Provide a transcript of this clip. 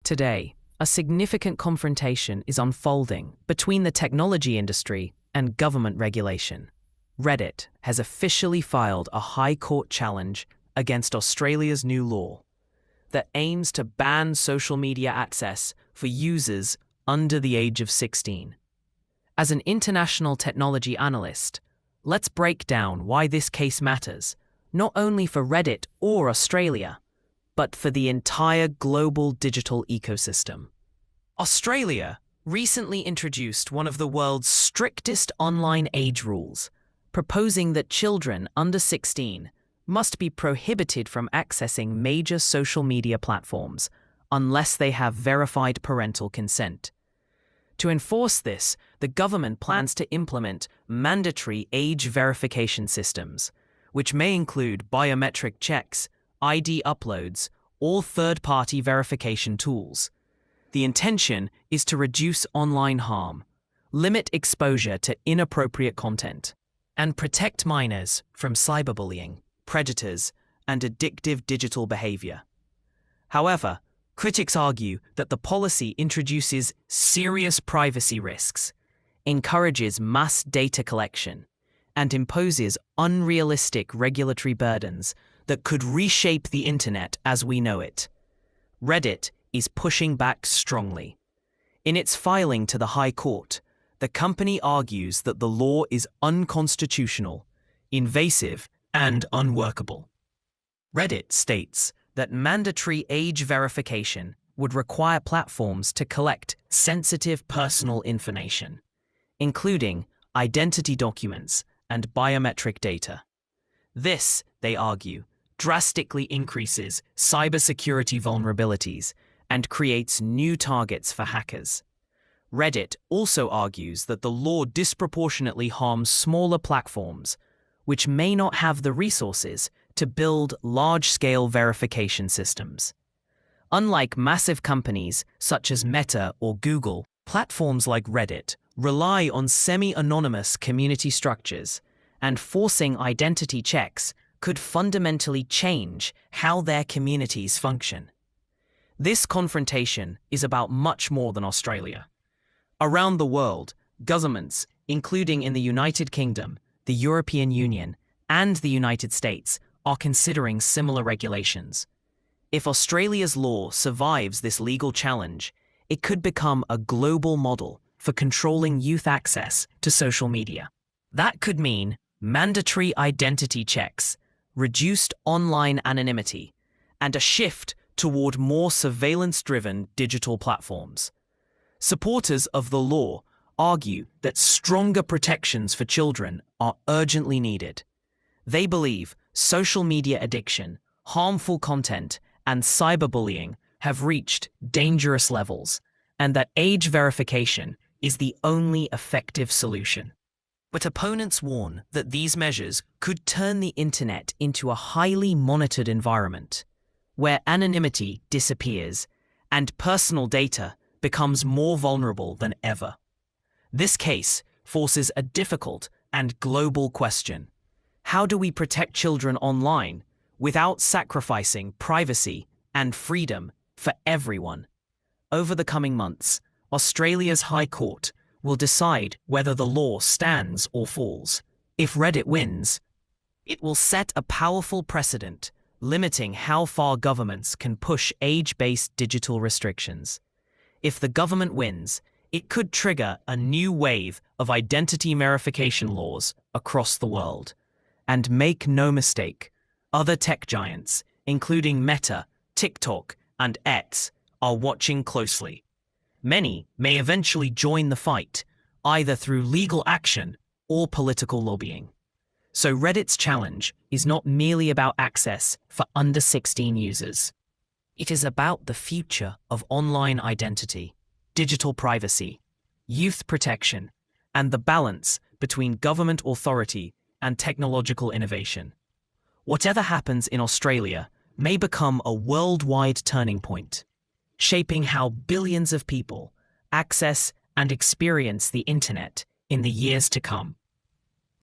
Today, a significant confrontation is unfolding between the technology industry and government regulation. Reddit has officially filed a High Court challenge against Australia's new law that aims to ban social media access for users under the age of 16. As an international technology analyst, let's break down why this case matters, not only for Reddit or Australia, but for the entire global digital ecosystem. Australia recently introduced one of the world's strictest online age rules, proposing that children under 16 must be prohibited from accessing major social media platforms unless they have verified parental consent. To enforce this, the government plans to implement mandatory age verification systems, which may include biometric checks, ID uploads, or third-party verification tools. The intention is to reduce online harm, limit exposure to inappropriate content, and protect minors from cyberbullying, predators, and addictive digital behavior. However, critics argue that the policy introduces serious privacy risks, encourages mass data collection, and imposes unrealistic regulatory burdens that could reshape the internet as we know it. Reddit is pushing back strongly. In its filing to the High Court, the company argues that the law is unconstitutional, invasive, and unworkable. Reddit states that mandatory age verification would require platforms to collect sensitive personal information, including identity documents and biometric data. This, they argue, drastically increases cybersecurity vulnerabilities and creates new targets for hackers. Reddit also argues that the law disproportionately harms smaller platforms, which may not have the resources to build large-scale verification systems. Unlike massive companies such as Meta or Google, platforms like Reddit rely on semi-anonymous community structures, and forcing identity checks could fundamentally change how their communities function. This confrontation is about much more than Australia. Around the world, governments, including in the United Kingdom, the European Union, and the United States, are considering similar regulations. If Australia's law survives this legal challenge, it could become a global model for controlling youth access to social media. That could mean mandatory identity checks, reduced online anonymity, and a shift toward more surveillance-driven digital platforms. Supporters of the law argue that stronger protections for children are urgently needed. They believe social media addiction, harmful content, and cyberbullying have reached dangerous levels, and that age verification is the only effective solution. But opponents warn that these measures could turn the internet into a highly monitored environment, where anonymity disappears and personal data becomes more vulnerable than ever. This case forces a difficult and global question. How do we protect children online without sacrificing privacy and freedom for everyone? Over the coming months, Australia's High Court will decide whether the law stands or falls. If Reddit wins, it will set a powerful precedent, limiting how far governments can push age-based digital restrictions. If the government wins, it could trigger a new wave of identity verification laws across the world. And make no mistake, other tech giants, including Meta, TikTok, and X, are watching closely. Many may eventually join the fight, either through legal action or political lobbying. So Reddit's challenge is not merely about access for under 16 users. It is about the future of online identity, digital privacy, youth protection, and the balance between government authority and technological innovation. Whatever happens in Australia may become a worldwide turning point, shaping how billions of people access and experience the internet in the years to come.